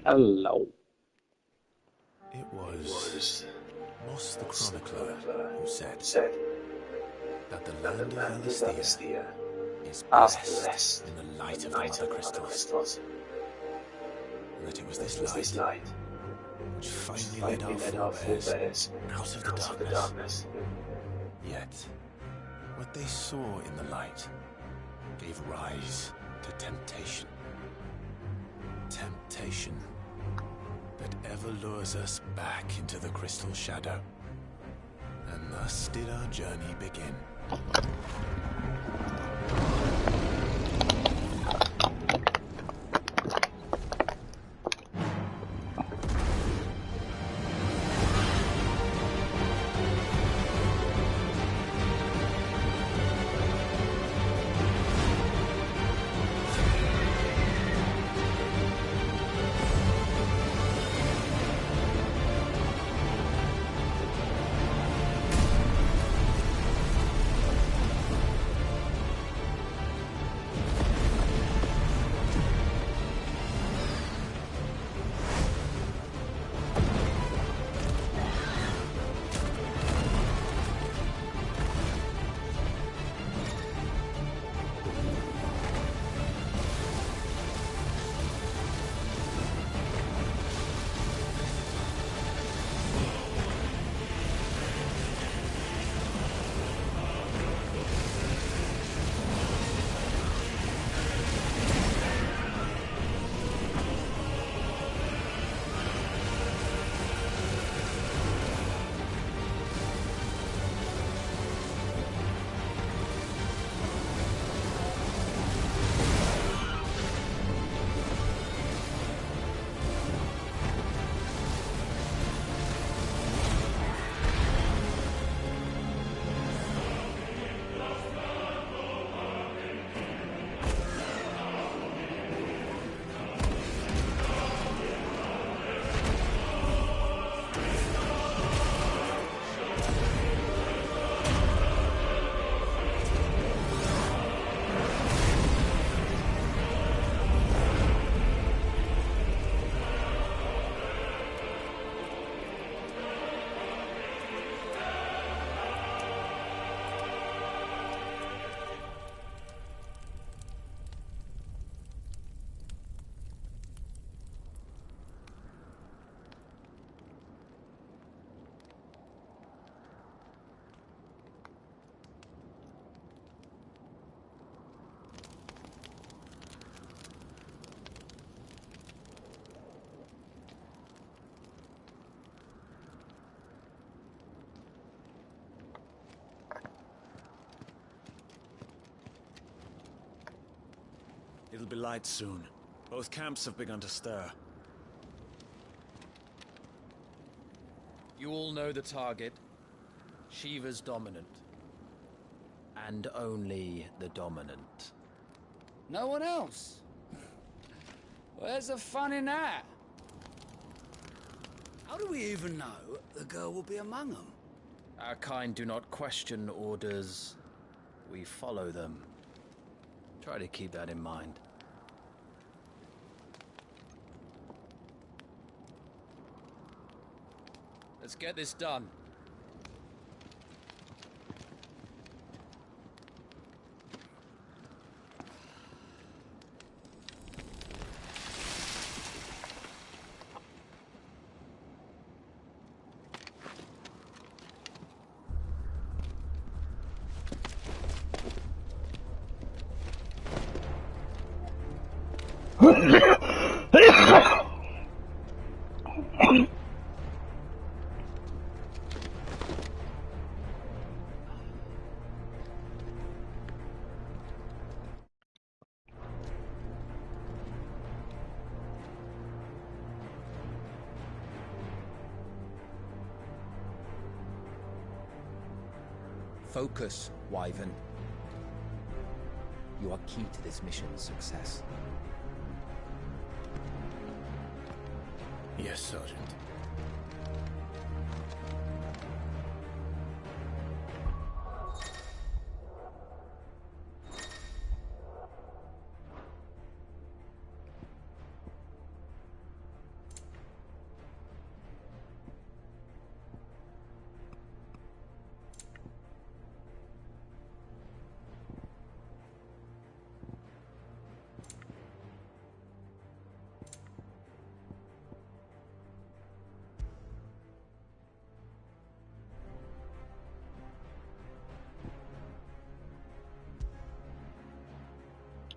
Hello. It was Moss the Chronicler who said that the land of Valisthea is blessed in the light of the Mother Crystals, and that it was this light which finally led our forebears out of the darkness. Yet, what they saw in the light gave rise to temptation. Temptation that ever lures us back into the crystal shadow. And thus did our journey begin. It'll be light soon. Both camps have begun to stir. You all know the target. Shiva's dominant. And only the dominant. No one else? Where's the fun in that? How do we even know the girl will be among them? Our kind do not question orders. We follow them. Try to keep that in mind. Let's get this done. Focus, Wyvern. You are key to this mission's success. Yes, Sergeant.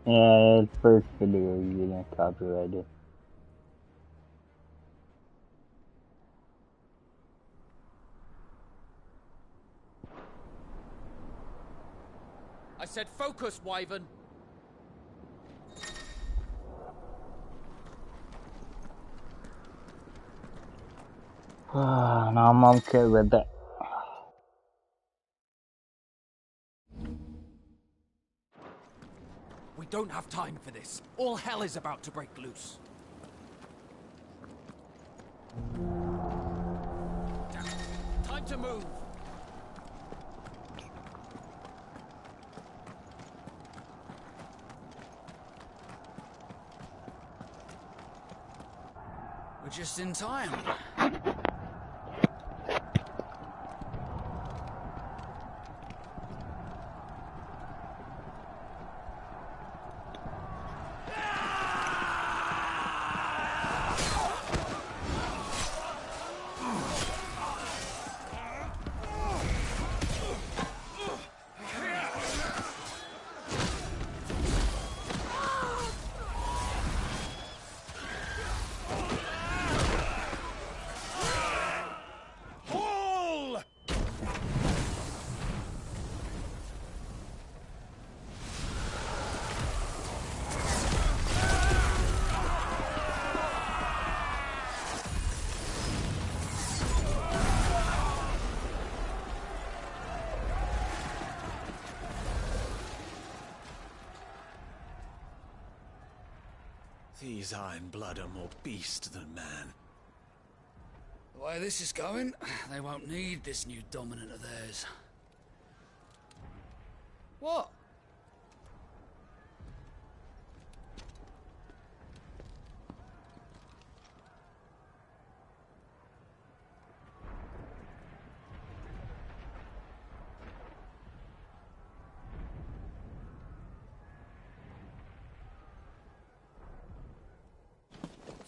Yeah, first video you get copyrighted. I said focus, Wyvern. Now I'm okay with that. We don't have time for this. All hell is about to break loose. Time to move. We're just in time. These Iron Blood are more beast than man. The way this is going, they won't need this new dominant of theirs. What?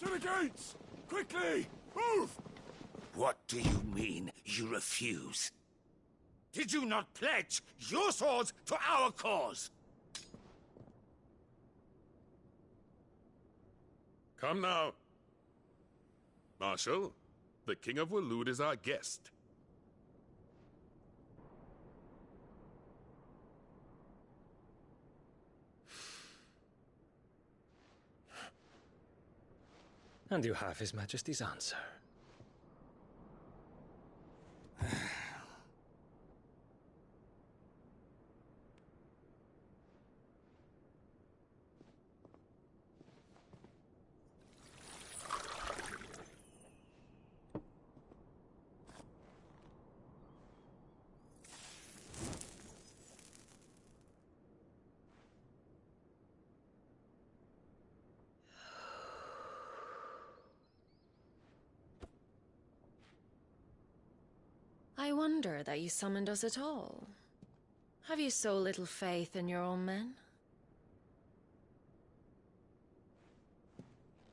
To the gates! Quickly! Move! What do you mean, you refuse? Did you not pledge your swords to our cause? Come now. Marshal, the King of Waloed is our guest. And you have His Majesty's answer. I wonder that you summoned us at all. Have you so little faith in your own men?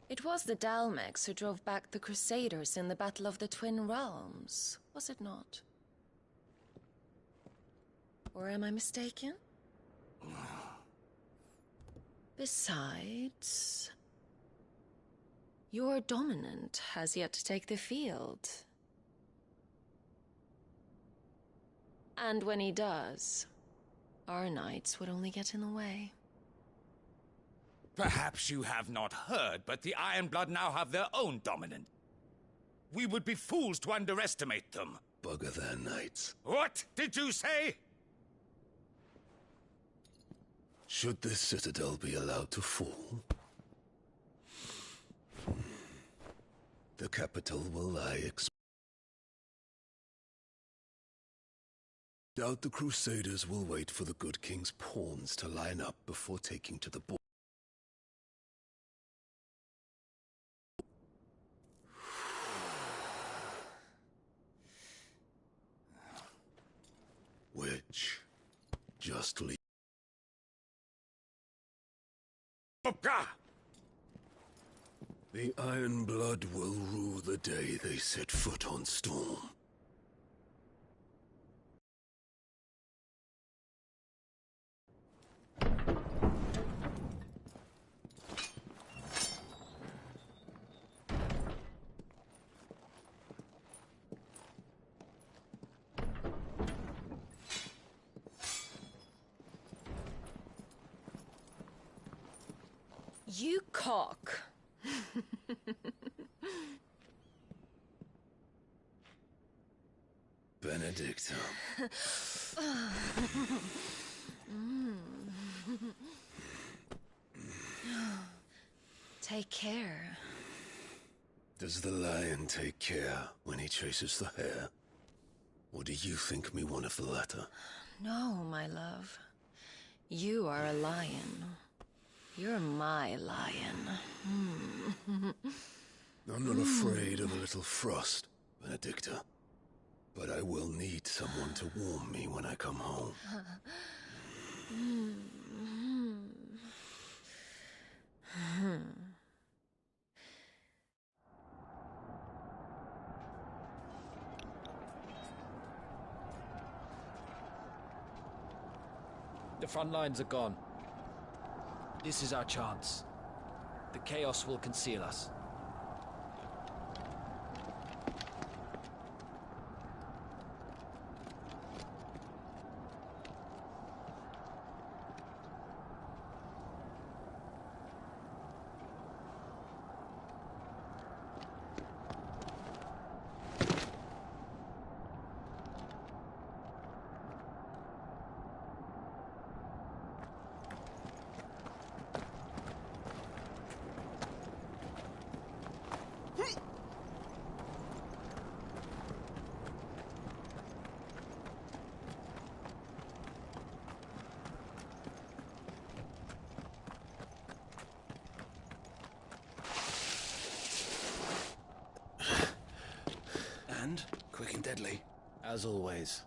It was the Dalmex who drove back the Crusaders in the Battle of the Twin Realms, was it not? Or am I mistaken? Besides, your dominant has yet to take the field. And when he does, our knights would only get in the way. Perhaps you have not heard, but the Iron Blood now have their own dominant. We would be fools to underestimate them. Bugger their knights. What did you say? Should this citadel be allowed to fall, the capital will lie Doubt the Crusaders will wait for the good king's pawns to line up before taking to the border. Which justly the Iron Blood will rue the day they set foot on Storm. talk. Benedicta. Take care. Does the lion take care when he chases the hare? Or do you think me one of the latter? No, my love. You are a lion. You're my lion. I'm not afraid of a little frost, Benedicta. But I will need someone to warm me when I come home. The front lines are gone. This is our chance. The chaos will conceal us. And quick and deadly. As always.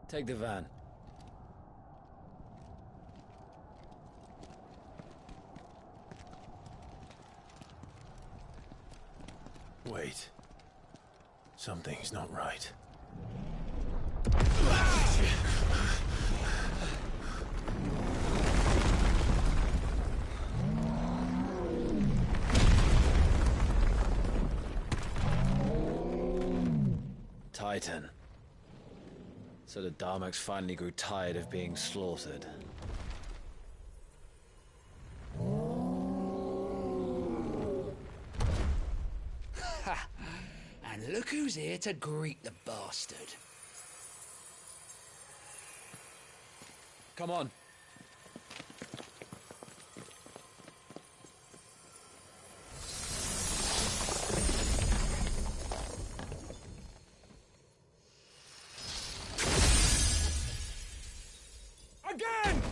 Take the van. Wait. Something's not right. Titan. So the Darmaks finally grew tired of being slaughtered. Ha! And look who's here to greet the bastard. Come on. Again!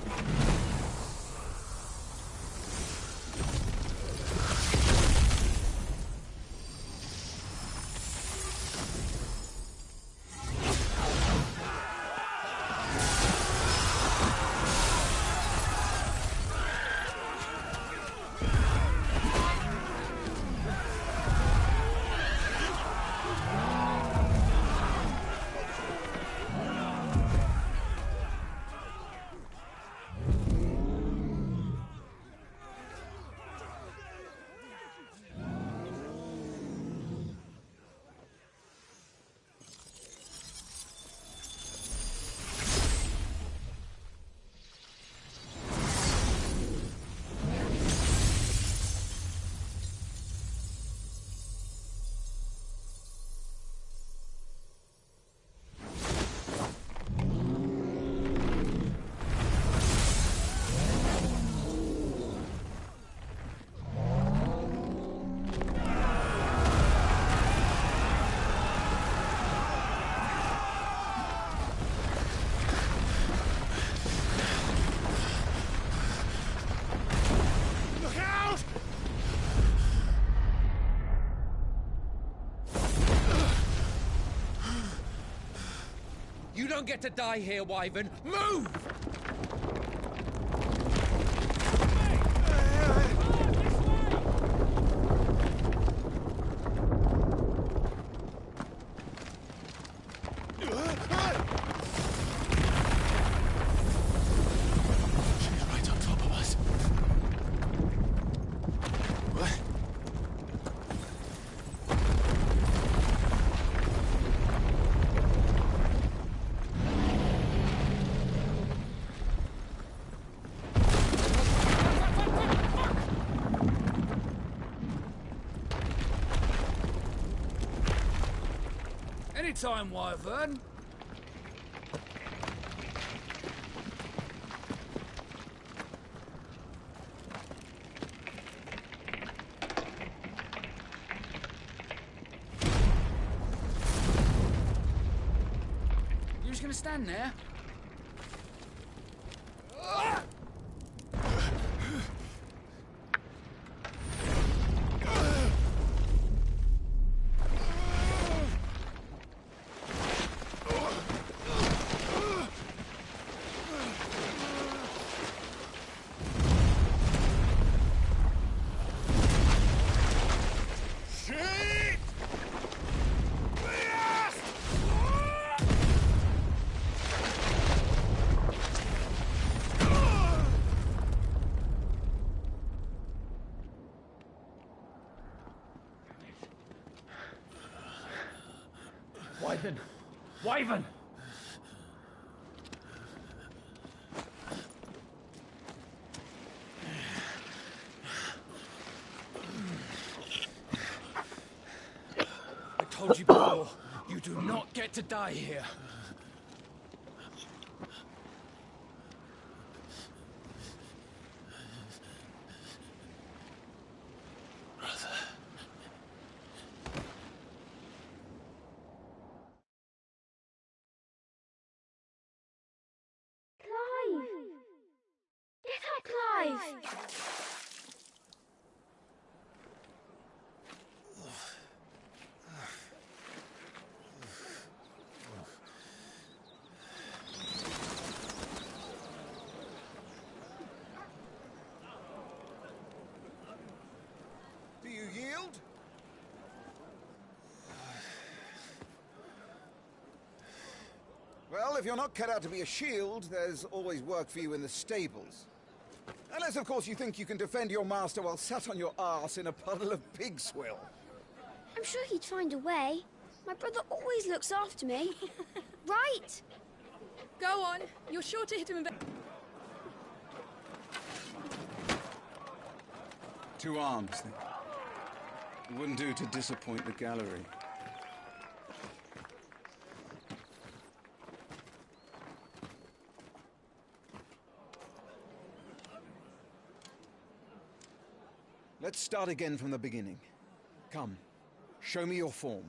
You don't get to die here, Wyvern. Move! She's right on top of us. What? Anytime, Wyvern. You just gonna stand there? Wyvern! Wyvern! I told you before, you do not get to die here. Do you yield? Well, if you're not cut out to be a shield, there's always work for you in the stables. Unless, of course, you think you can defend your master while sat on your arse in a puddle of pig swill. I'm sure he'd find a way. My brother always looks after me. Right? Go on. You're sure to hit him a bit. 2 arms, then. It wouldn't do to disappoint the gallery. Let's start again from the beginning. Come, show me your form.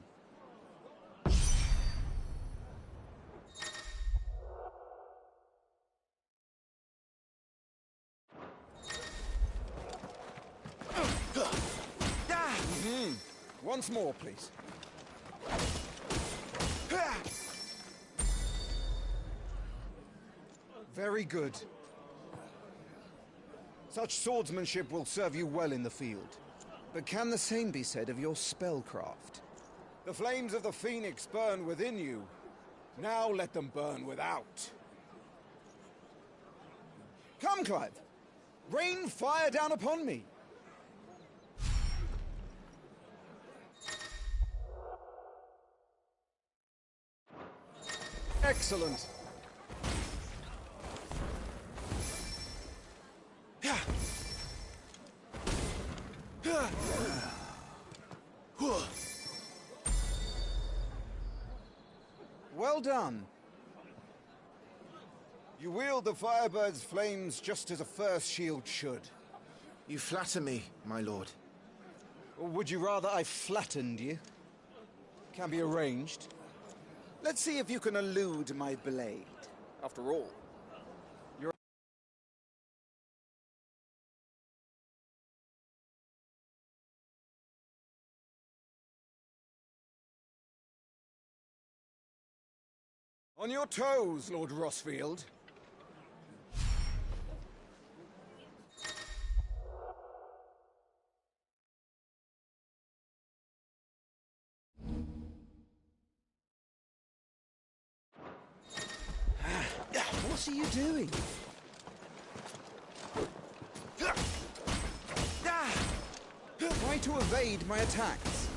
Once more, please. Very good. Such swordsmanship will serve you well in the field. But can the same be said of your spellcraft? The flames of the Phoenix burn within you. Now let them burn without. Come, Clive. Rain fire down upon me. Excellent. Well done. You wield the Firebird's flames just as a first shield should. You flatter me, my lord. Or would you rather I flattened you? Can be arranged. Let's see if you can elude my blade. After all, you're... On your toes, Lord Rossfield. What are you doing? Try to evade my attacks.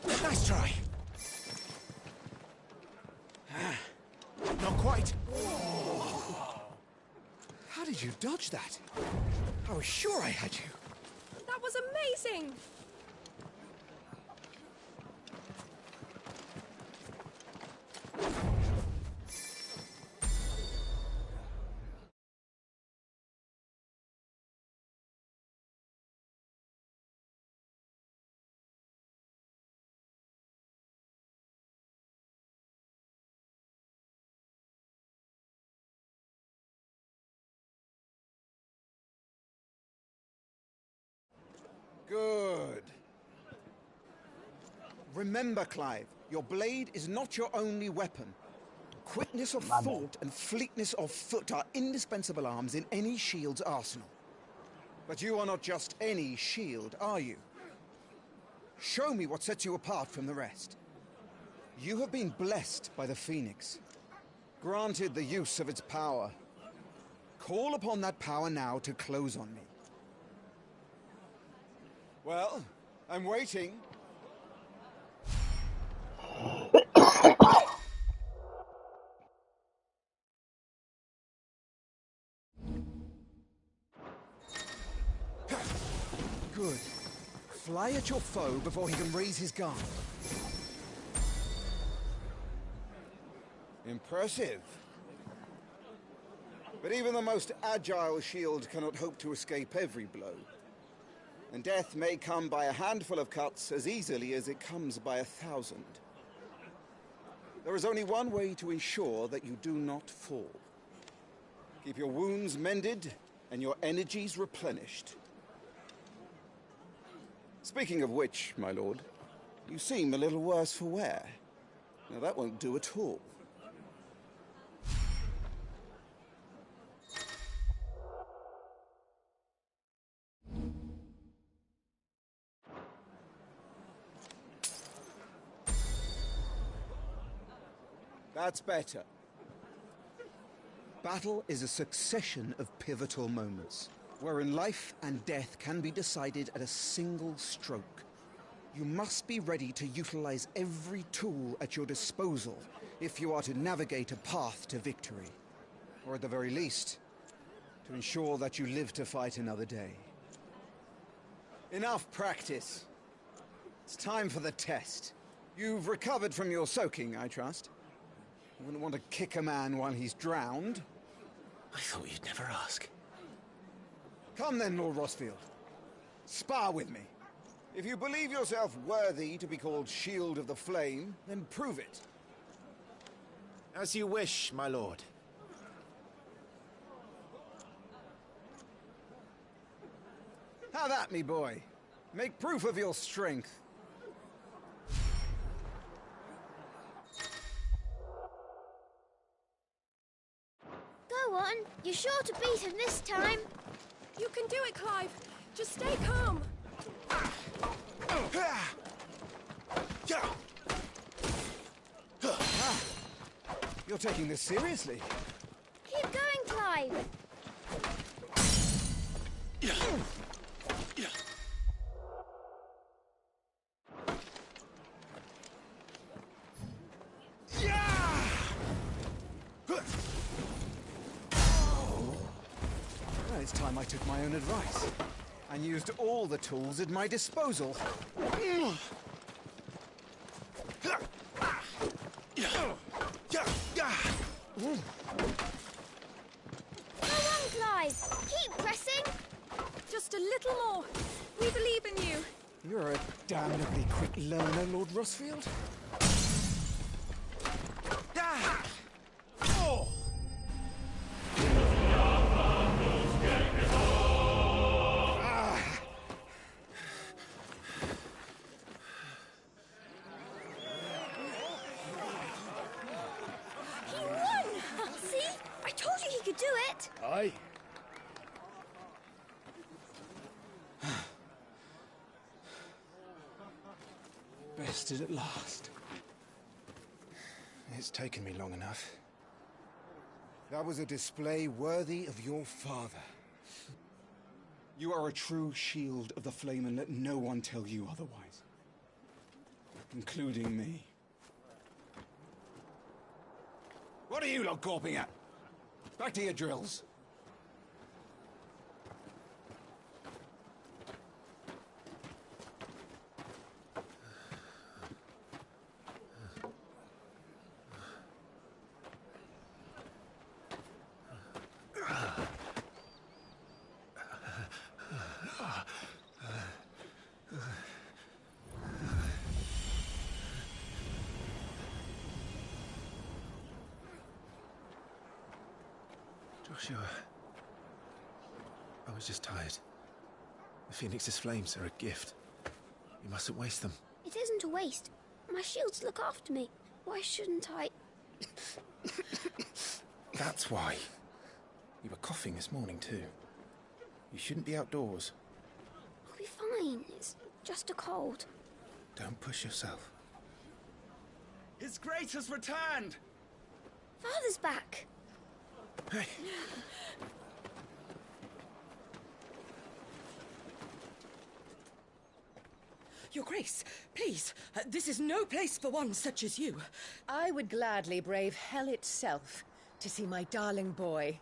Nice try. Not quite. How did you dodge that? I was sure I had you. That was amazing! Good. Remember, Clive, your blade is not your only weapon. Quickness of thought and fleetness of foot are indispensable arms in any shield's arsenal. But you are not just any shield, are you? Show me what sets you apart from the rest. You have been blessed by the Phoenix, granted the use of its power. Call upon that power now to close on me. Well, I'm waiting. Good. Fly at your foe before he can raise his guard. Impressive. But even the most agile shield cannot hope to escape every blow. And death may come by a handful of cuts as easily as it comes by 1,000. There is only one way to ensure that you do not fall. Keep your wounds mended and your energies replenished. Speaking of which, my lord, you seem a little worse for wear. Now that won't do at all. That's better. Battle is a succession of pivotal moments, wherein life and death can be decided at a single stroke. You must be ready to utilize every tool at your disposal if you are to navigate a path to victory. Or at the very least, to ensure that you live to fight another day. Enough practice. It's time for the test. You've recovered from your soaking, I trust? You wouldn't want to kick a man while he's drowned. I thought you'd never ask. Come then, Lord Rosfield. Spar with me. If you believe yourself worthy to be called Shield of the Flame, then prove it. As you wish, my lord. Have at me, boy. Make proof of your strength. Go on. You're sure to beat him this time. You can do it, Clive. Just stay calm. You're taking this seriously. Keep going, Clive. Well, it's time I took my own advice and used all the tools at my disposal. Go on, Clive. Keep pressing. Just a little more. We believe in you. You're a damnably quick learner, Lord Rosfield. He won! See? I told you he could do it. Aye. Bested at last. It's taken me long enough. That was a display worthy of your father. You are a true Shield of the Flame, and let no one tell you otherwise. Including me. What are you lot gawping at? Back to your drills. Joshua. I was just tired. The Phoenix's flames are a gift. You mustn't waste them. It isn't a waste. My shields look after me. Why shouldn't I? That's why. You were coughing this morning too. You shouldn't be outdoors. I'll be fine. It's just a cold. Don't push yourself. His Grace has returned! Father's back. Hey. Your Grace, please, this is no place for one such as you. I would gladly brave hell itself to see my darling boy.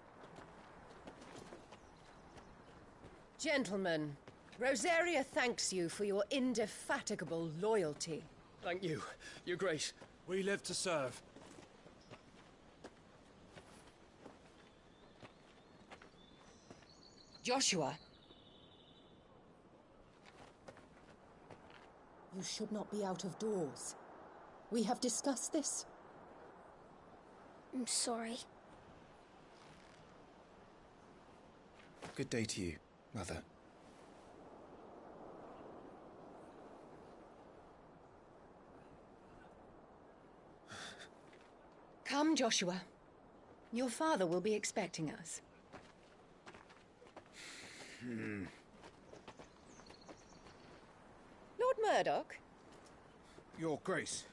Gentlemen, Rosaria thanks you for your indefatigable loyalty. Thank you, Your Grace. We live to serve. Joshua. You should not be out of doors. We have discussed this. I'm sorry. Good day to you, Mother. Come, Joshua. Your father will be expecting us. Lord Murdoch? Your Grace.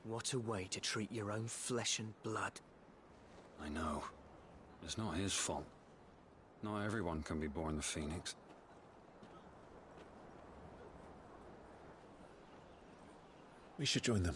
What a way to treat your own flesh and blood. I know. It's not his fault. Not everyone can be born the Phoenix. We should join them.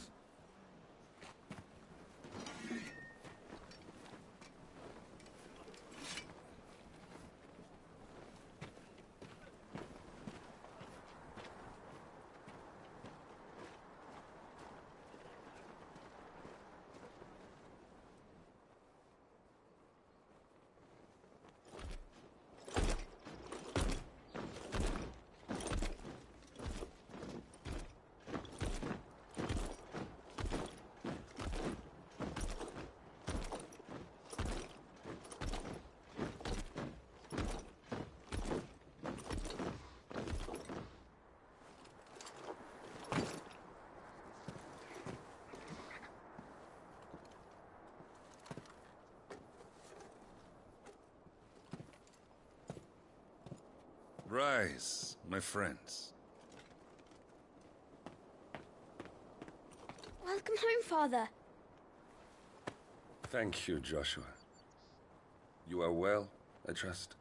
Rise, my friends. Welcome home, Father. Thank you, Joshua. You are well, I trust?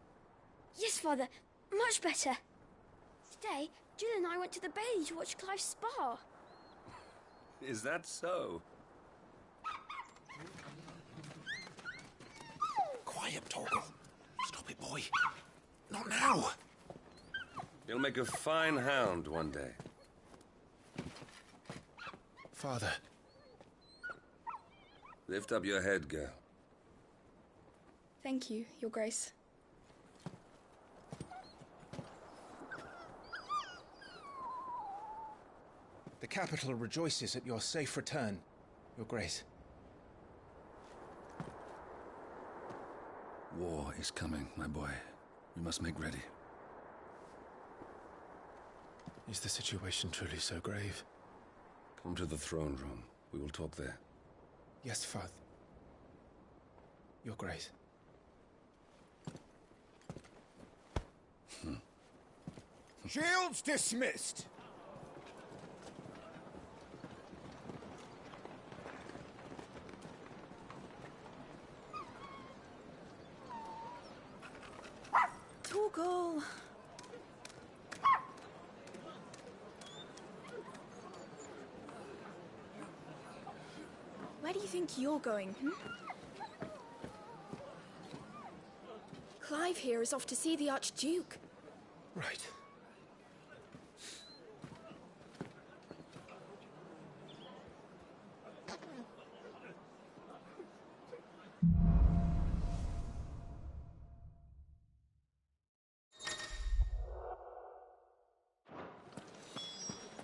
Yes, Father. Much better. Today, Jill and I went to the Bailey to watch Clive's spa. Is that so? Quiet, Torgal. Stop it, boy. Not now. You'll make a fine hound one day. Father. Lift up your head, girl. Thank you, Your Grace. The capital rejoices at your safe return, Your Grace. War is coming, my boy. We must make ready. Is the situation truly so grave? Come to the throne room. We will talk there. Yes, Father. Your Grace. Shields dismissed! Torgal! Where do you think you're going, Clive here is off to see the Archduke. Right.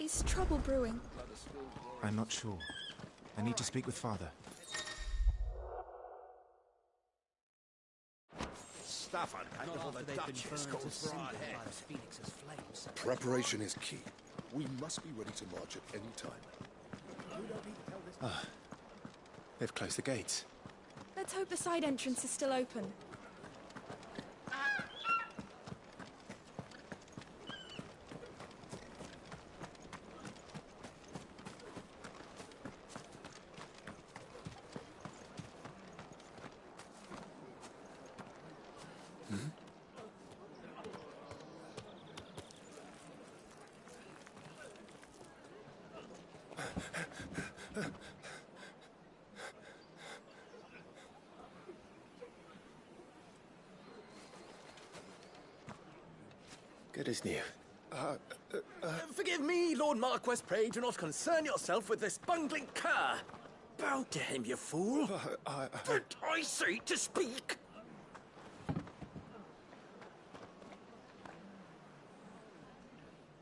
Is trouble brewing? I'm not sure. I need to speak with Father. Stuff on before the Duchess goes for our heads. Preparation is key. We must be ready to march at any time. Ah, they've closed the gates. Let's hope the side entrance is still open. Good as new. Forgive me, Lord Marquess. Pray do not concern yourself with this bungling cur. Bow to him, you fool. Did I say to speak?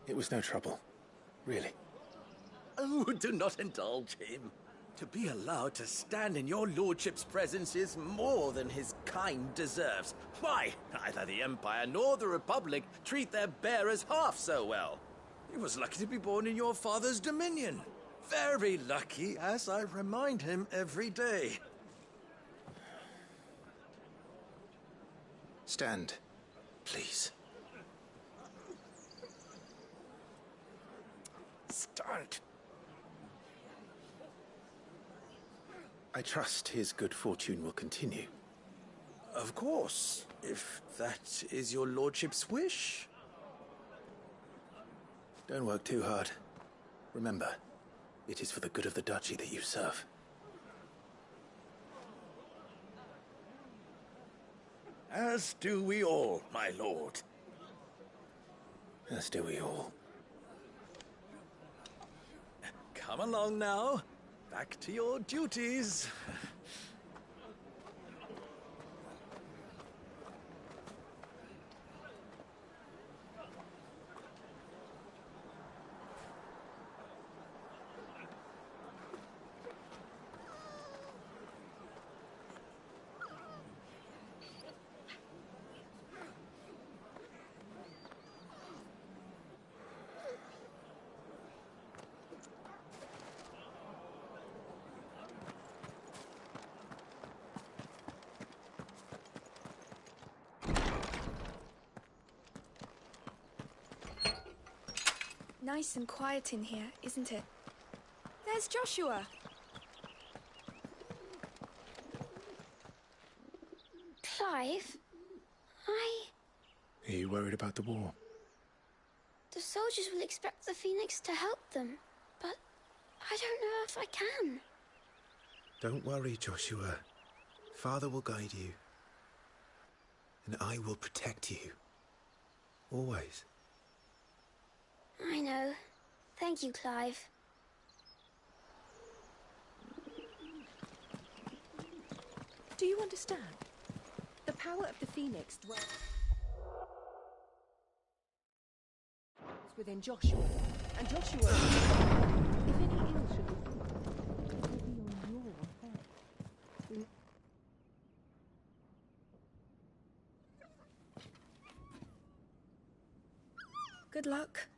It was no trouble. Really. Oh, do not indulge him. To be allowed to stand in your lordship's presence is more than his kind deserves. Why, neither the Empire nor the Republic treat their bearers half so well. He was lucky to be born in your father's dominion. Very lucky, as I remind him every day. Stand, please. Stand. I trust his good fortune will continue. Of course, if that is your lordship's wish. Don't work too hard. Remember, it is for the good of the duchy that you serve. As do we all, my lord. As do we all. Come along now. Back to your duties. Nice and quiet in here, isn't it? There's Joshua. Clive? Are you worried about the war? The soldiers will expect the Phoenix to help them, but I don't know if I can. Don't worry, Joshua. Father will guide you. And I will protect you. Always. I know. Thank you, Clive. Do you understand? The power of the Phoenix dwells within Joshua. And Joshua, if any ill should befall, it will be on your head. Good luck.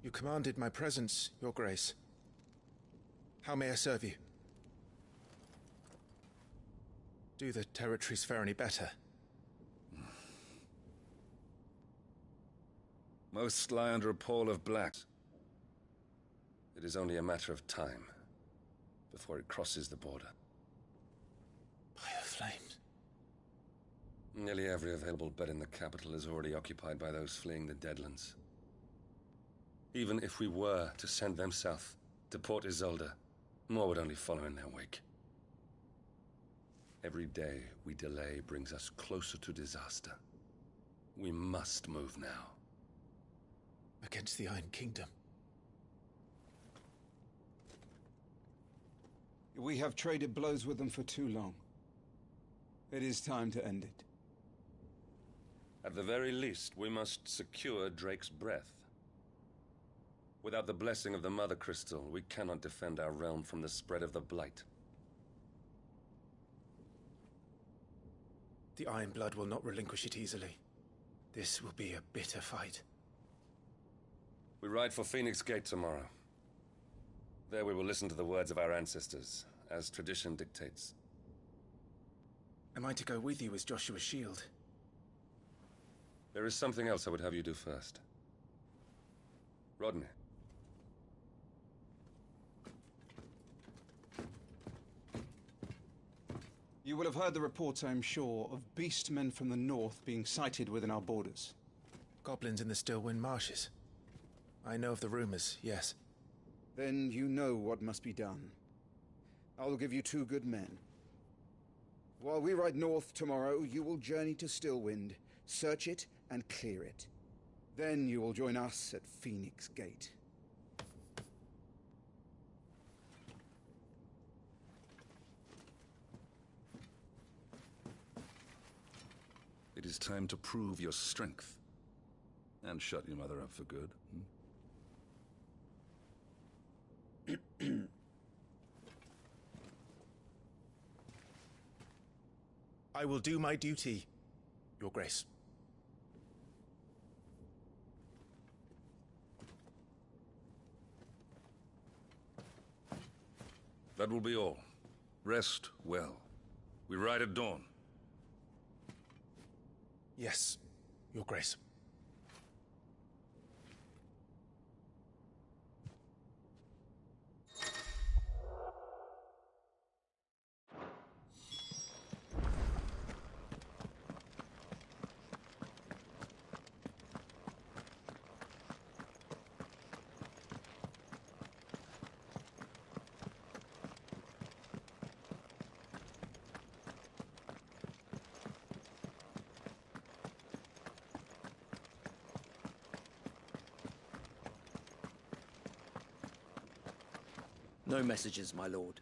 You commanded my presence, Your Grace. How may I serve you? Do the territories fare any better? Most lie under a pall of black. It is only a matter of time before it crosses the border. By the flames. Nearly every available bed in the capital is already occupied by those fleeing the Deadlands. Even if we were to send them south, to Port Isolde, more would only follow in their wake. Every day we delay brings us closer to disaster. We must move now. Against the Iron Kingdom. We have traded blows with them for too long. It is time to end it. At the very least, we must secure Drake's breath. Without the blessing of the Mother Crystal, we cannot defend our realm from the spread of the Blight. The Iron Blood will not relinquish it easily. This will be a bitter fight. We ride for Phoenix Gate tomorrow. There we will listen to the words of our ancestors, as tradition dictates. Am I to go with you as Joshua's shield? There is something else I would have you do first. Rodney. You will have heard the reports, I am sure, of beastmen from the north being sighted within our borders. Goblins in the Stillwind Marshes. I know of the rumors, yes. Then you know what must be done. I will give you 2 good men. While we ride north tomorrow, you will journey to Stillwind, search it, and clear it. Then you will join us at Phoenix Gate. It is time to prove your strength. And shut your mother up for good. I will do my duty, Your Grace. That will be all. Rest well. We ride at dawn. Yes, Your Grace. No messages, my lord.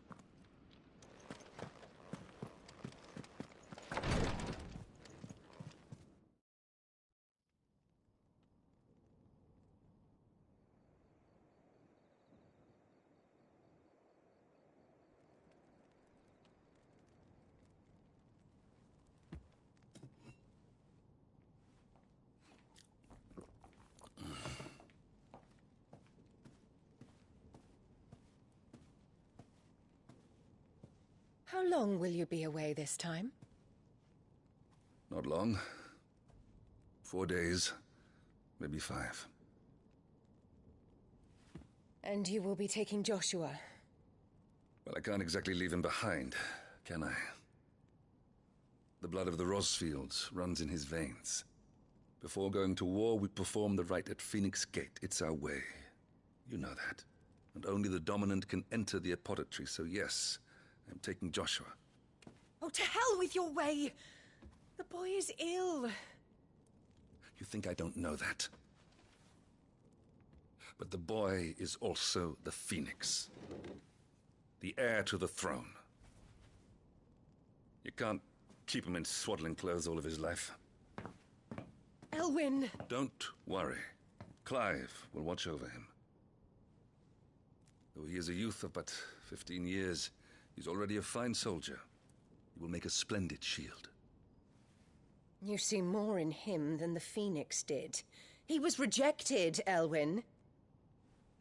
How long will you be away this time? Not long. 4 days, maybe 5. And you will be taking Joshua? Well, I can't exactly leave him behind, can I? The blood of the Rosfields runs in his veins. Before going to war, we perform the rite at Phoenix Gate. It's our way. You know that. And only the dominant can enter the apothecary, so yes, I'm taking Joshua. Oh, to hell with your way! The boy is ill. You think I don't know that? But the boy is also the Phoenix. The heir to the throne. You can't keep him in swaddling clothes all of his life. Elwyn! Don't worry. Clive will watch over him. Though he is a youth of but 15 years, he's already a fine soldier. He will make a splendid shield. You see more in him than the Phoenix did. He was rejected, Elwyn.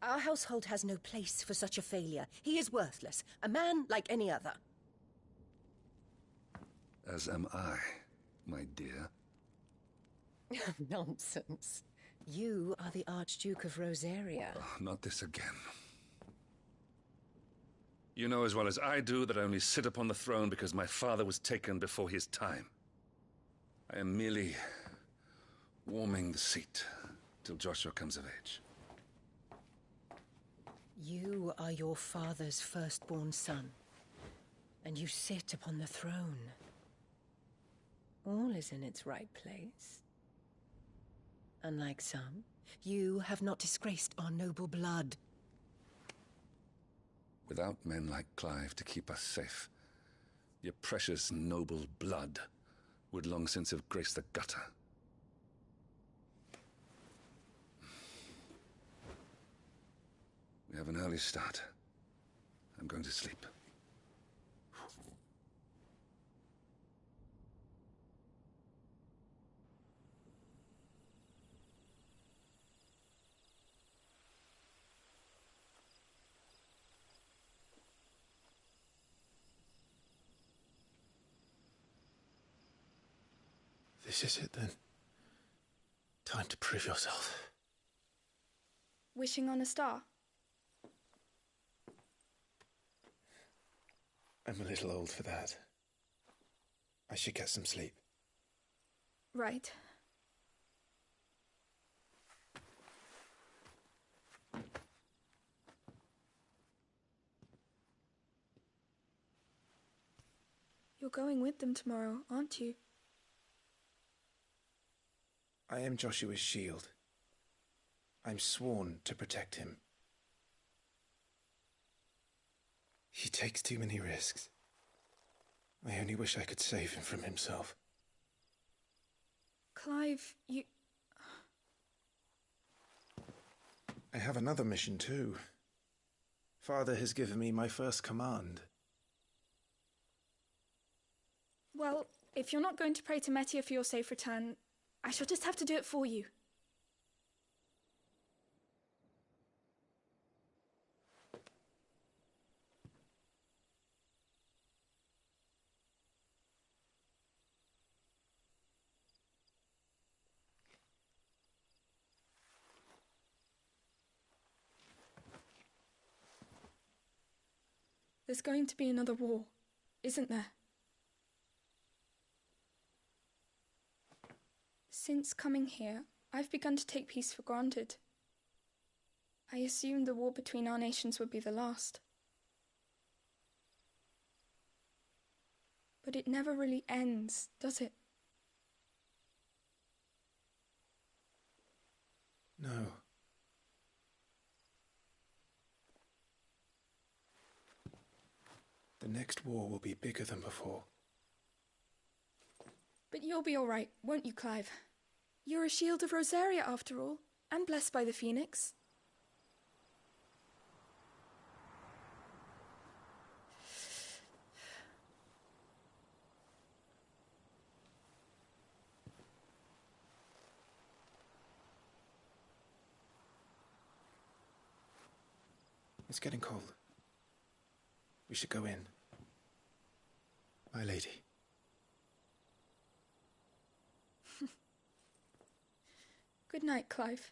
Our household has no place for such a failure. He is worthless, a man like any other. As am I, my dear. Nonsense. You are the Archduke of Rosaria. Oh, not this again. You know as well as I do that I only sit upon the throne because my father was taken before his time. I am merely warming the seat till Joshua comes of age. You are your father's firstborn son. and you sit upon the throne. All is in its right place. Unlike some, you have not disgraced our noble blood. Without men like Clive to keep us safe, your precious noble blood would long since have graced the gutter. We have an early start. I'm going to sleep. This is it then. Time to prove yourself. Wishing on a star? I'm a little old for that. I should get some sleep. Right. You're going with them tomorrow, aren't you? I am Joshua's shield. I'm sworn to protect him. He takes too many risks. I only wish I could save him from himself. Clive, you... I have another mission too. Father has given me my first command. Well, if you're not going to pray to Metia for your safe return, I shall just have to do it for you. There's going to be another war, isn't there? Since coming here, I've begun to take peace for granted. I assumed the war between our nations would be the last. But it never really ends, does it? No. The next war will be bigger than before. But you'll be all right, won't you, Clive? You're a shield of Rosaria, after all, and blessed by the Phoenix. It's getting cold. We should go in. My lady. Good night, Clive.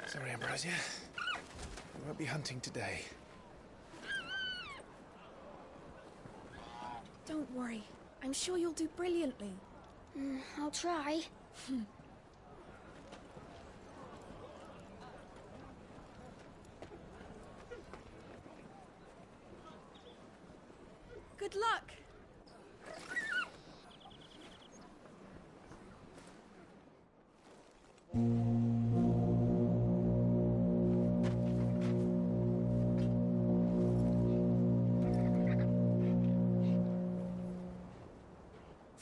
Sorry, Ambrosia. We won't be hunting today. Don't worry. I'm sure you'll do brilliantly. I'll try. Good luck!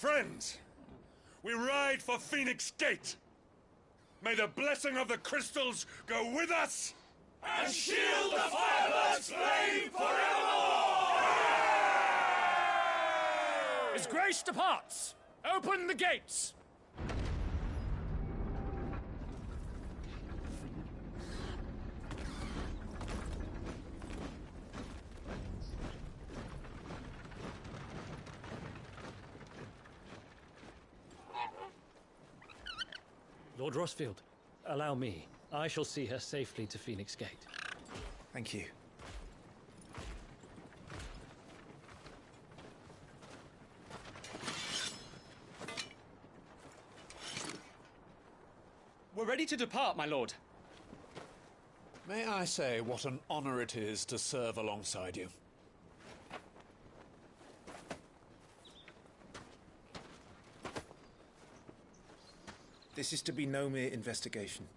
Friends, we ride for Phoenix Gate. May the blessing of the crystals go with us And shield the Firebird's flame forevermore! His Grace departs! Open the gates! Lord Rosfield, allow me. I shall see her safely to Phoenix Gate. Thank you. We're ready to depart, my lord. May I say what an honor it is to serve alongside you? This is to be no mere investigation.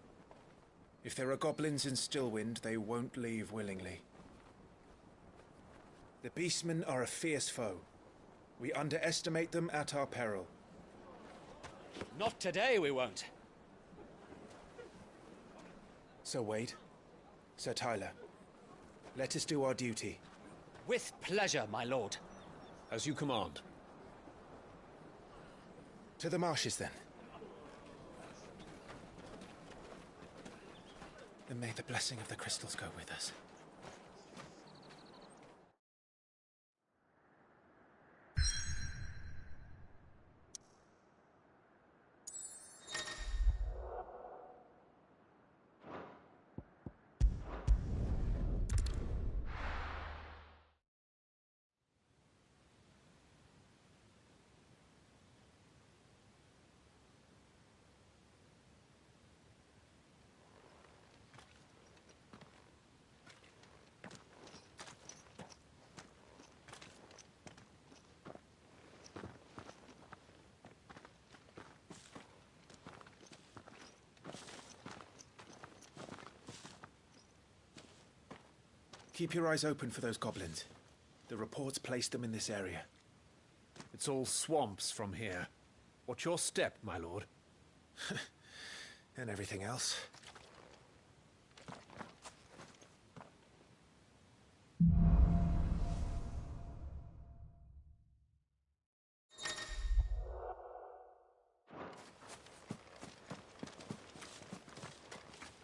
If there are goblins in Stillwind, they won't leave willingly. The Beastmen are a fierce foe. We underestimate them at our peril. Not today, we won't. Sir Wade, Sir Tyler, let us do our duty. With pleasure, my lord. As you command. To the marshes, then. And may the blessing of the crystals go with us. Keep your eyes open for those goblins. The reports placed them in this area. It's all swamps from here. What's your step, my lord? And everything else.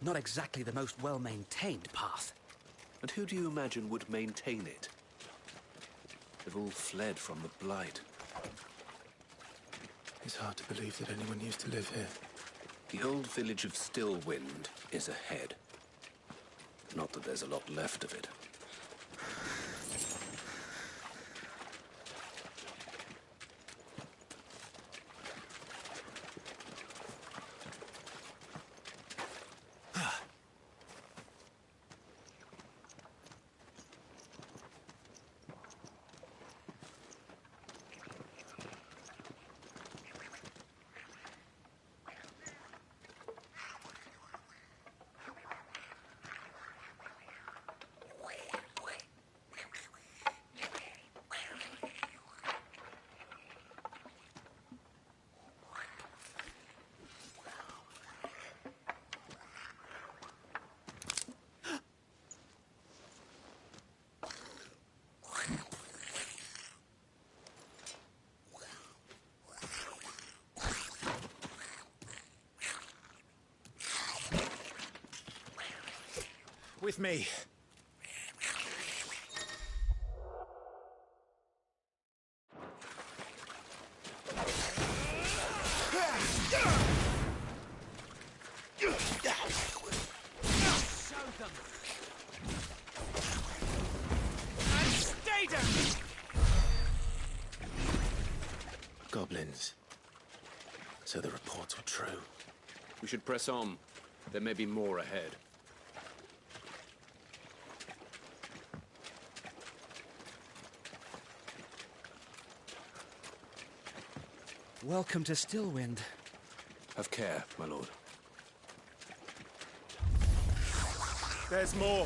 Not exactly the most well-maintained path. And who do you imagine would maintain it? They've all fled from the Blight. It's hard to believe that anyone used to live here. The old village of Stillwind is ahead. Not that there's a lot left of it. With me. Goblins. So the reports were true. We should press on. There may be more ahead. Welcome to Stillwind. Have care, my lord. There's more.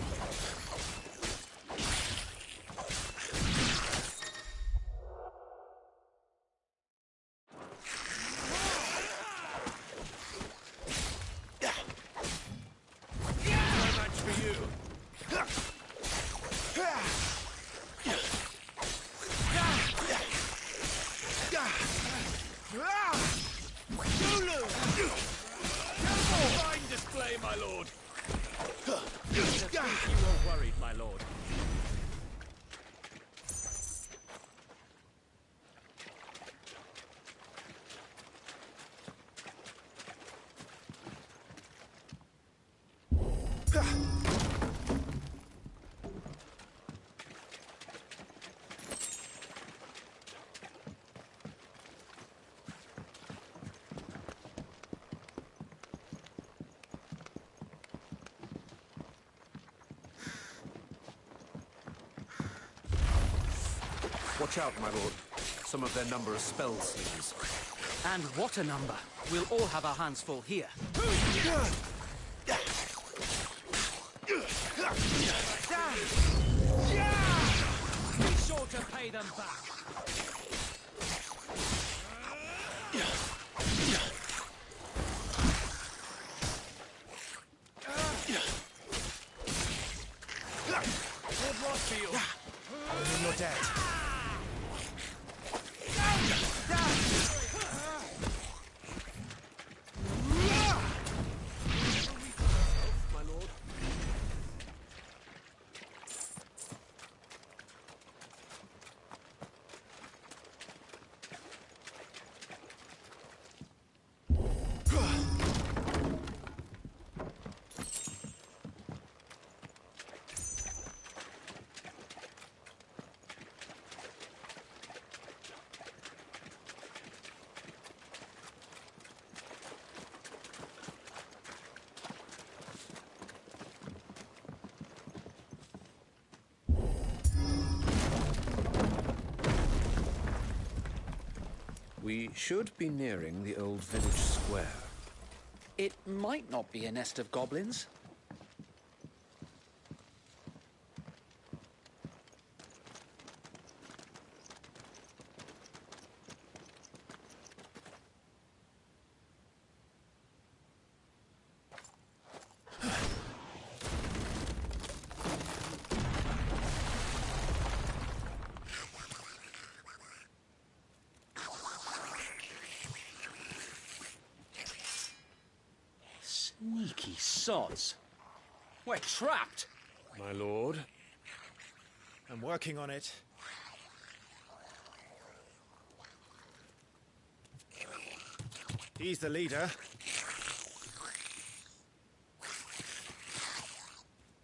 Fine display, my lord. You were worried, my lord. Watch out, my lord. Some of their number are spell slingers. And what a number. We'll all have our hands full here. Be sure to pay them back. Lord Rothfield! You're dead. My lord. We should be nearing the old village square. It might not be a nest of goblins. Sneaky sods. We're trapped. My lord. I'm working on it. He's the leader.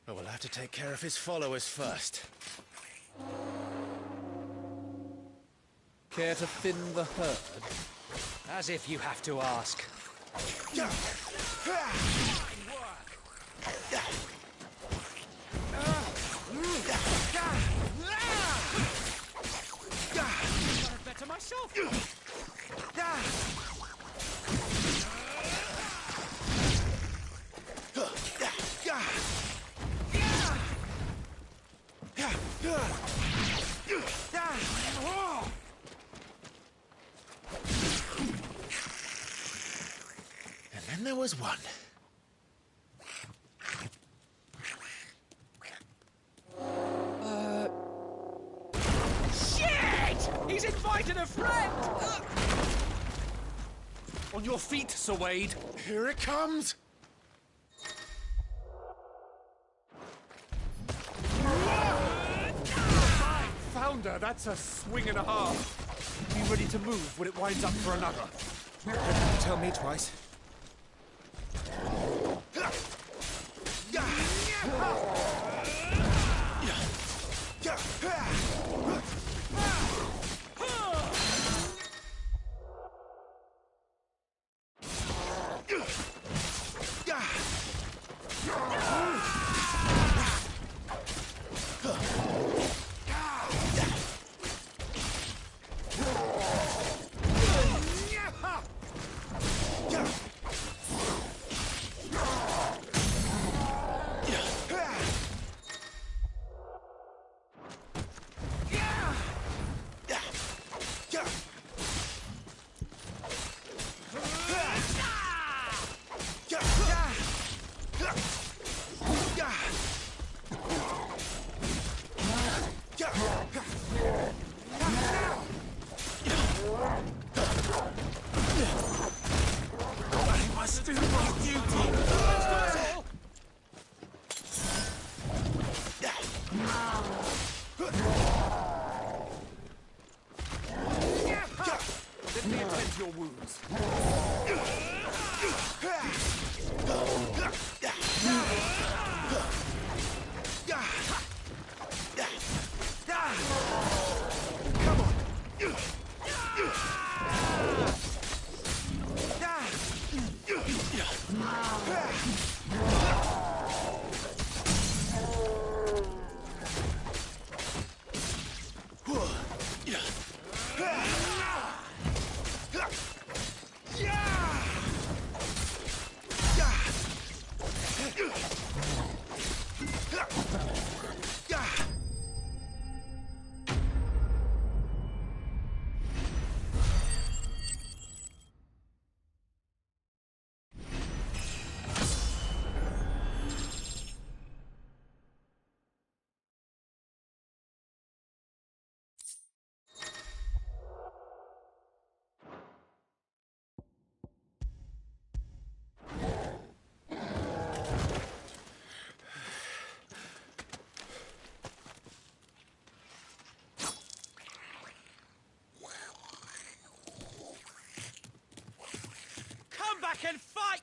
But we'll have to take care of his followers first. Care to thin the herd? As if you have to ask. Better myself. And then there was one. Shit! He's invited a friend! On your feet, Sir Wade. Here it comes! Founder, that's a swing and a half. Be ready to move when it winds up for another. Don't have to tell me twice. Let me attend to your wounds. Come on!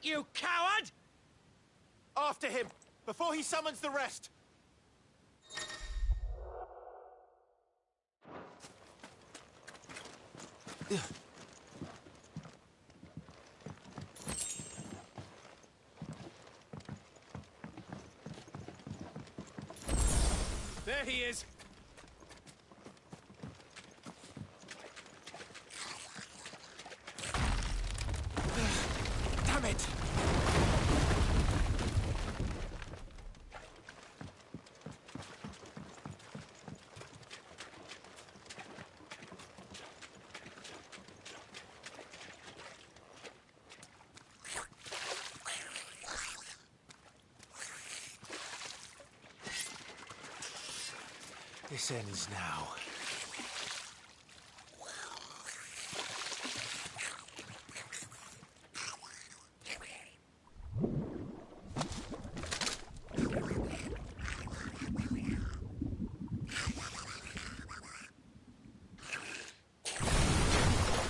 you coward! After him, before he summons the rest! There he is! Damn it! This ends now.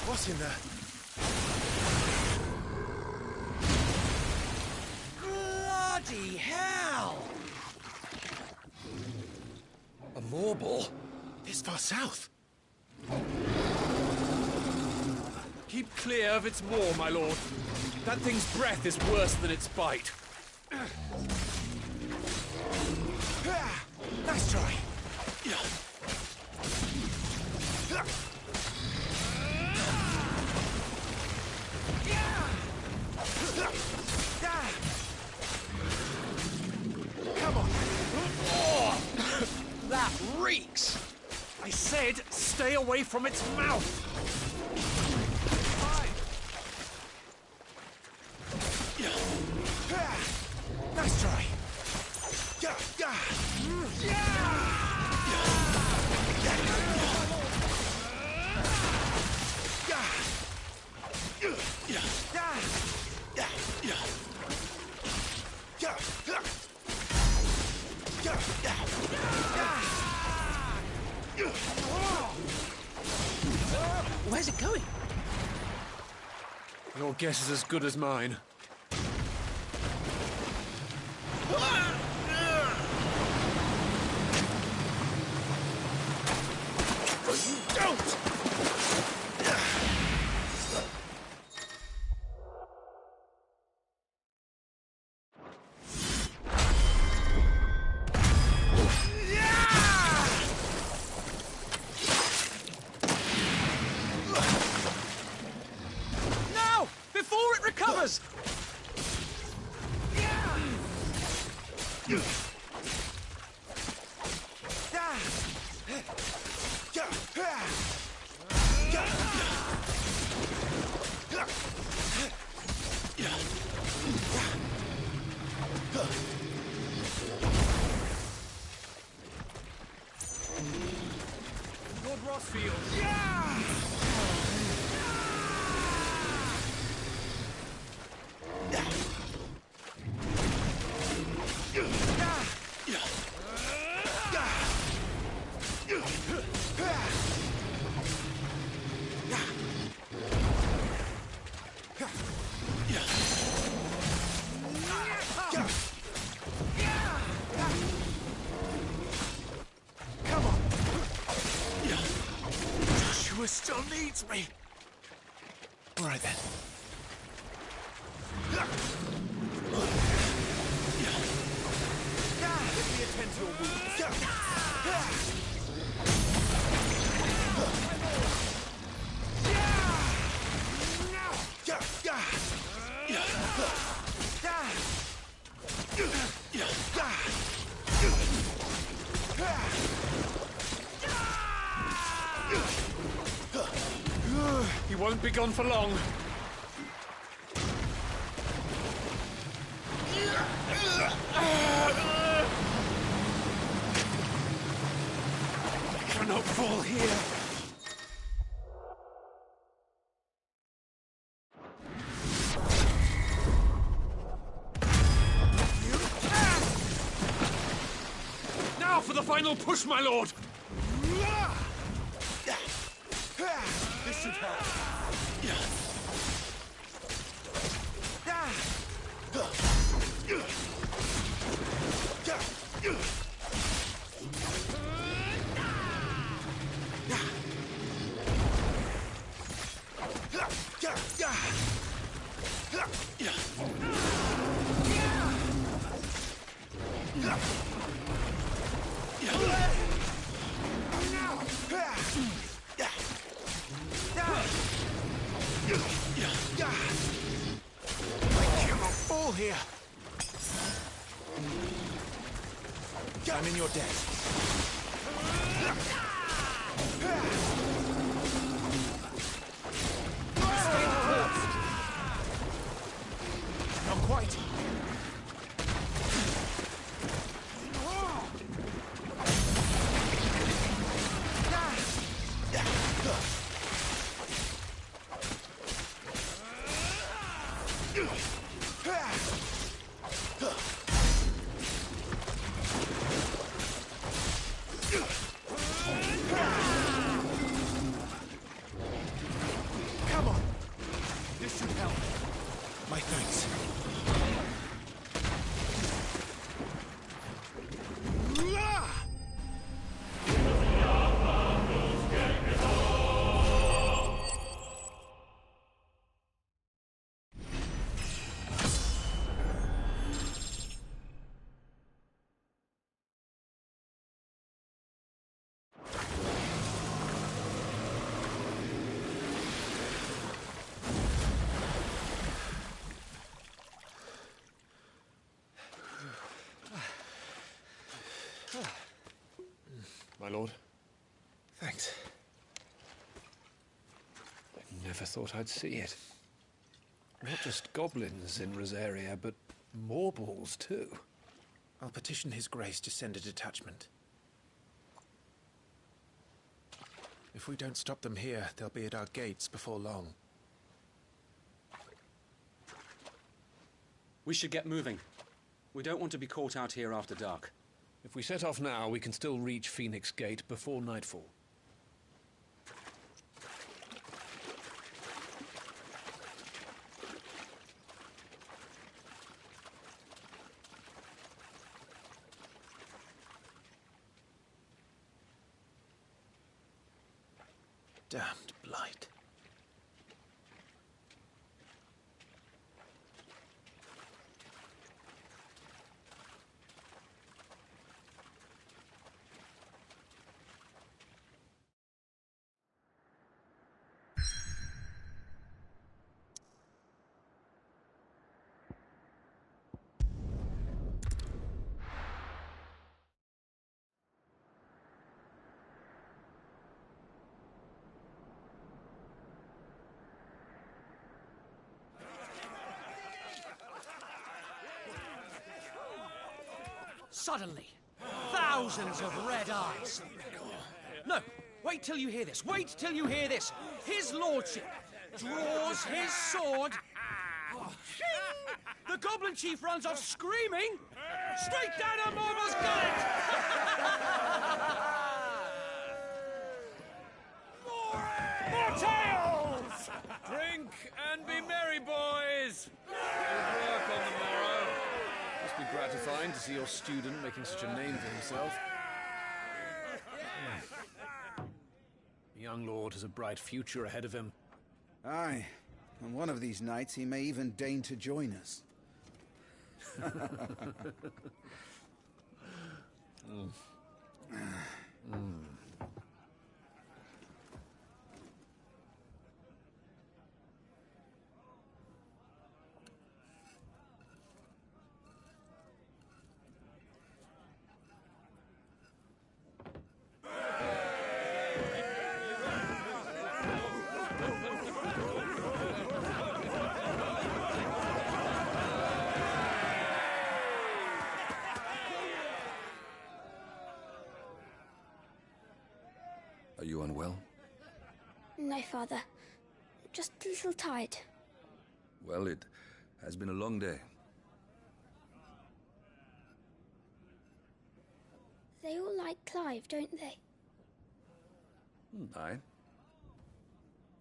What's in there? Bloody hell! A Morbol? This far south? Keep clear of its maw, my lord. That thing's breath is worse than its bite. Nice try. Come on. That reeks! I said stay away from its mouth! Nice try. Where's it going? Your guess is as good as mine. You don't! Now! Before it recovers! Lord Rossfield. Come on. Joshua still needs me. All right then. Let me attend to your wounds. He won't be gone for long. I cannot fall here. Now for the final push, my lord! This should help. I cannot fall here. I'm in your debt. Stay the course. Not quite. Come on. This should help. My thanks. My lord. Thanks. I never thought I'd see it. Not just goblins in Rosaria, but Morballs too. I'll petition His Grace to send a detachment. If we don't stop them here, they'll be at our gates before long. We should get moving. We don't want to be caught out here after dark. If we set off now, we can still reach Phoenix Gate before nightfall. Damned blight. Suddenly, thousands of red eyes. No, wait till you hear this. Wait till you hear this. His lordship draws his sword. The goblin chief runs off screaming straight down a Morball's gullet. More tales! Drink and be merry, boys! Good work on the morrow. Must be gratifying to see your student making such a name for himself. The young lord has a bright future ahead of him. Aye, and one of these nights he may even deign to join us. Are you unwell? No, Father. Just a little tired. Well, it has been a long day. They all like Clive, don't they? Aye.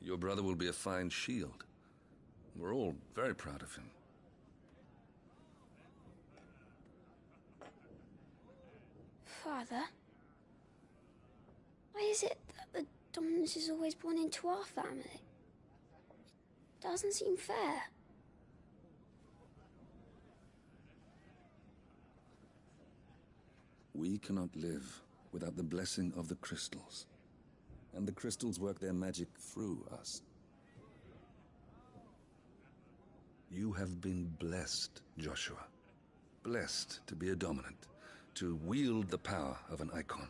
Your brother will be a fine shield. We're all very proud of him. Father? Why is it that the dominance is always born into our family? It doesn't seem fair. We cannot live without the blessing of the crystals. And the crystals work their magic through us. You have been blessed, Joshua. Blessed to be a dominant, to wield the power of an icon.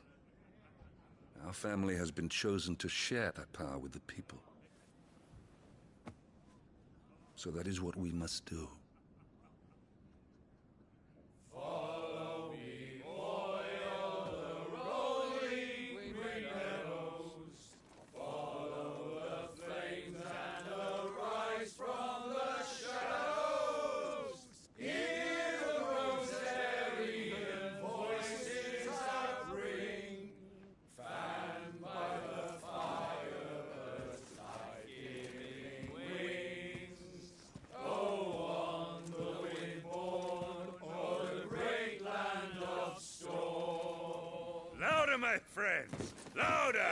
Our family has been chosen to share that power with the people. So that is what we must do. Follow me, boy, on the rolling green meadows. Follow the flames and arise from the shadows. Hear the Rosarian voices that ring, fanned by the fire, birds like giving wings. Go on, the wind-born, o'er the great land of storm. Louder, my friends! Louder!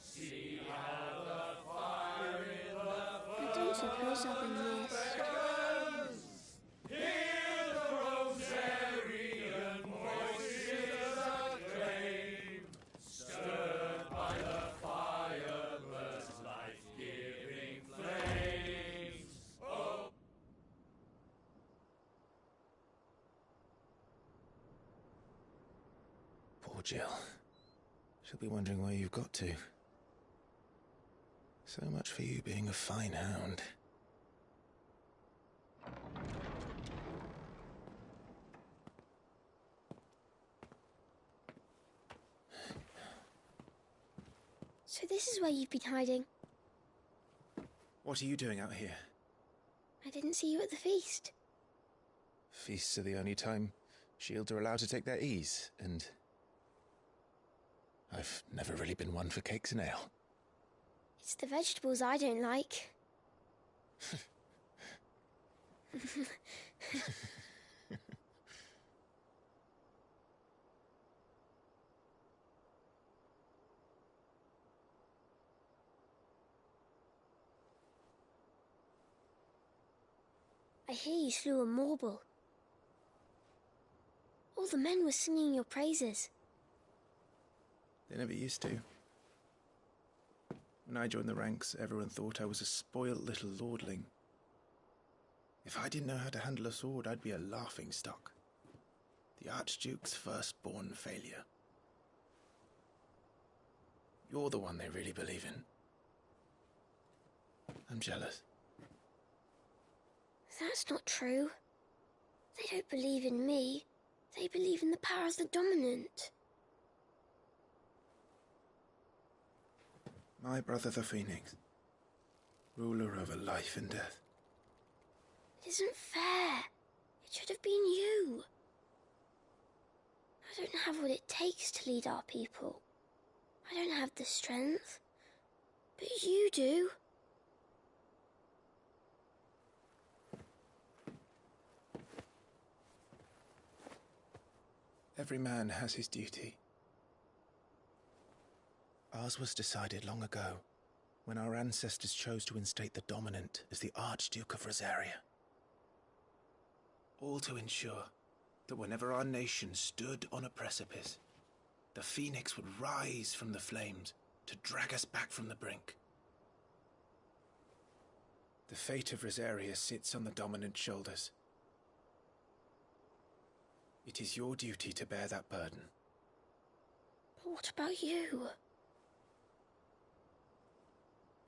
See how the fire in the I don't suppose I've been missed. Hear the Rosarian voices acclaim, stirred by the fire, birds life-giving flames. Oh. Poor Jill. She'll be wondering where you've got to. So much for you being a fine hound. So this is where you've been hiding. What are you doing out here? I didn't see you at the feast. Feasts are the only time shields are allowed to take their ease, and I've never really been one for cakes and ale. It's the vegetables I don't like. I hear you slew a Morble. All the men were singing your praises. They never used to. When I joined the ranks, everyone thought I was a spoilt little lordling. If I didn't know how to handle a sword, I'd be a laughingstock. The Archduke's firstborn failure. You're the one they really believe in. I'm jealous. That's not true. They don't believe in me. They believe in the power of the dominant. My brother the Phoenix, ruler over life and death. It isn't fair. It should have been you. I don't have what it takes to lead our people. I don't have the strength. But you do. Every man has his duty. Ours was decided long ago, when our ancestors chose to instate the dominant as the Archduke of Rosaria. All to ensure that whenever our nation stood on a precipice, the Phoenix would rise from the flames to drag us back from the brink. The fate of Rosaria sits on the dominant's shoulders. It is your duty to bear that burden. But what about you?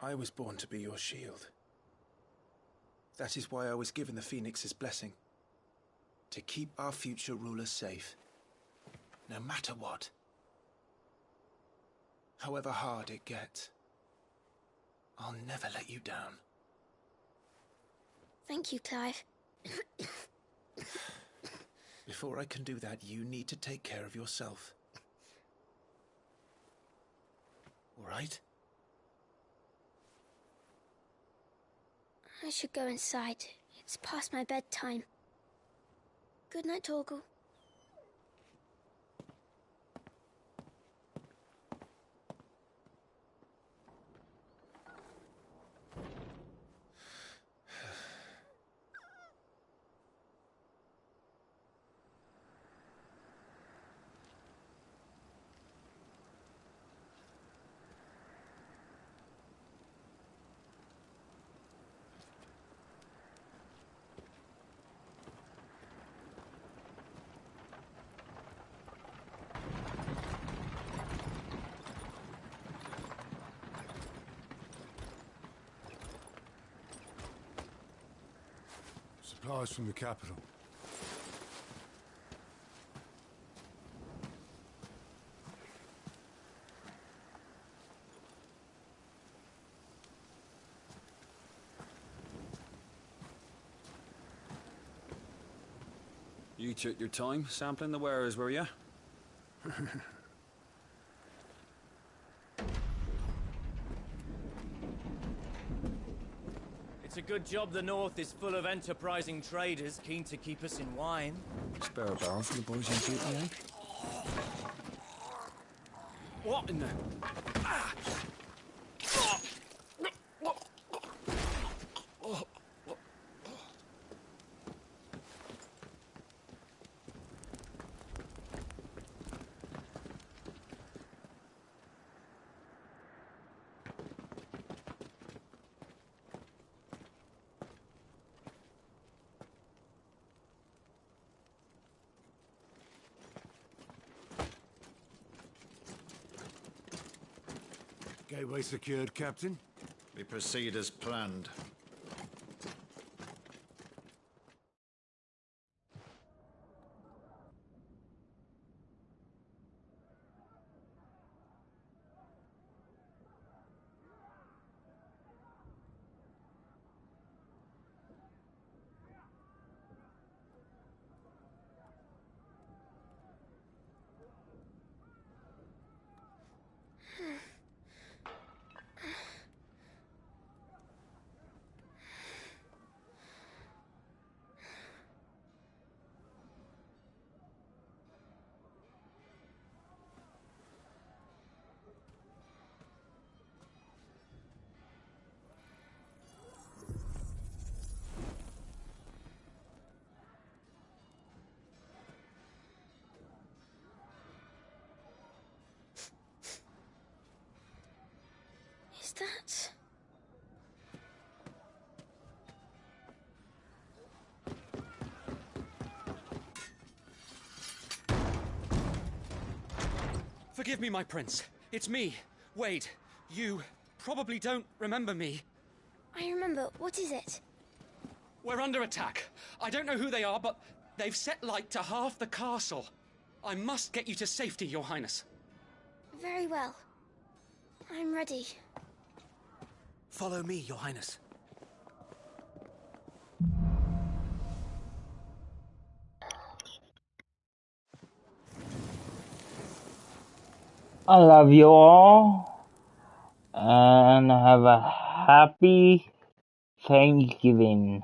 I was born to be your shield. That is why I was given the Phoenix's blessing. To keep our future rulers safe. No matter what. However hard it gets. I'll never let you down. Thank you, Clive. Before I can do that, you need to take care of yourself. All right? I should go inside. It's past my bedtime. Good night, Torgal. Supplies from the capital. You took your time sampling the wares, were you? It's a good job the North is full of enterprising traders keen to keep us in wine. Spare a barrel for the boys on duty, eh? What in the... Gateway secured, Captain. We proceed as planned. Is that... Forgive me, my prince. It's me, Wade. You probably don't remember me. I remember. What is it? We're under attack. I don't know who they are, but they've set light to half the castle. I must get you to safety, Your Highness. Very well. I'm ready. Follow me, Your Highness. I love you all and have a happy Thanksgiving.